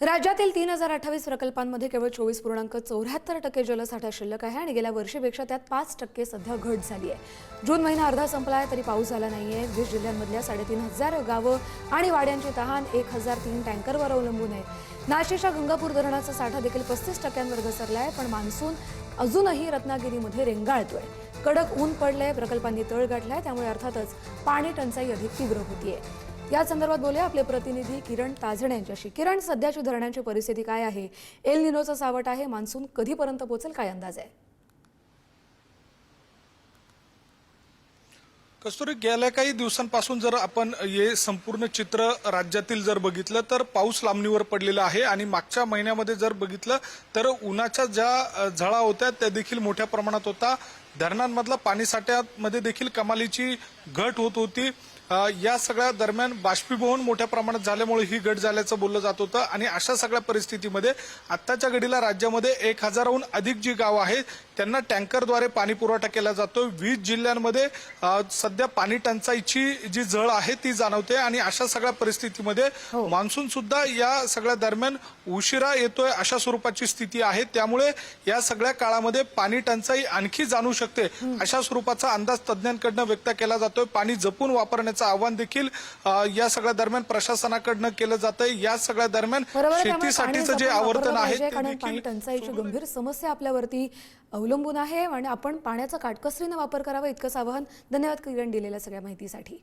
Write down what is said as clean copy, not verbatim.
राज्यातील 3028 प्रकल्पांमध्ये केवळ 24.74% जलसाठा शिल्लक आहे आणि गेल्या वर्षीपेक्षा त्यात 5% सध्या घट झाली आहे। जून महिना अर्धा संपला आहे तरी पाऊस झाला नाहीये। 20 जिल्ह्यांमधल्या 3500 गावं आणि वाड्यांची तहान 1003 टँकरवर अवलंबून आहे। नाशिकच्या गंगापूर धरणाचा साठा देखील 35%वर घसरला आहे, पण मान्सून अजूनही रत्नागिरीमध्ये रेंगाळतोय। कडक ऊन पडलंय, प्रकल्पांनी तळ गाठलाय, त्यामुळे अर्थातच पाणी टंचाई अधिक तीव्र होतीये। या संदर्भात बोलूया आपले प्रतिनिधी किरण ताजणे यांच्याशी। किरण, सध्याची धरणांची परिस्थिती काय आहे? एल निनोचं सावट आहे, मान्सून कधीपर्यंत पोहोचेल, काय अंदाज आहे? कस्तुरी, गेल्या काही दिवसांपासून जर आपण हे संपूर्ण चित्र राज्यातील जर बघितलं तर पाऊस लांबणीवर पडलेला आहे आणि मागच्या महिन्यामध्ये जर बघितलं तर उन्हाच्या ज्या झळा होत्या त्या देखील मोठ्या प्रमाणात होता। धरणांमधला पाणीसाठ्यामध्ये देखील कमालीची घट होत होती। या सगळ्या दरम्यान बाष्पीभवन मोठ्या प्रमाणात झाल्यामुळे ही घट झाल्याचं बोललं जात होतं आणि अशा सगळ्या परिस्थितीमध्ये आत्ताच्या घडीला राज्यामध्ये 1000हून अधिक जी गावं आहेत त्यांना टँकरद्वारे पाणी पुरवठा केला जातो। 20 जिल्ह्यांमध्ये सध्या पाणी टंचाईची जी झळ आहे ती जाणवते आणि अशा सगळ्या परिस्थितीमध्ये मान्सून सुद्धा या सगळ्या दरम्यान उशिरा येतोय अशा स्वरूपाची स्थिती आहे। त्यामुळे या सगळ्या काळामध्ये पाणी टंचाई आणखी जाणू शकते अशा स्वरूपाचा अंदाज तज्ज्ञांकडून व्यक्त केला जातोय। पाणी जपून वापरण्याचं आवाहन देखील या सगळ्या दरम्यान प्रशासनाकडून केलं जातंय। या सगळ्या दरम्यान शेतीसाठीचं जे आवर्तन आहे ते पाणी टंचाईची गंभीर समस्या आपल्यावरती अवलंबून आहे आणि आपण पाण्याचा काटकसरीने वापर करावा इतकंच आवाहन। धन्यवाद किरण, दिलेल्या सगळ्या माहितीसाठी।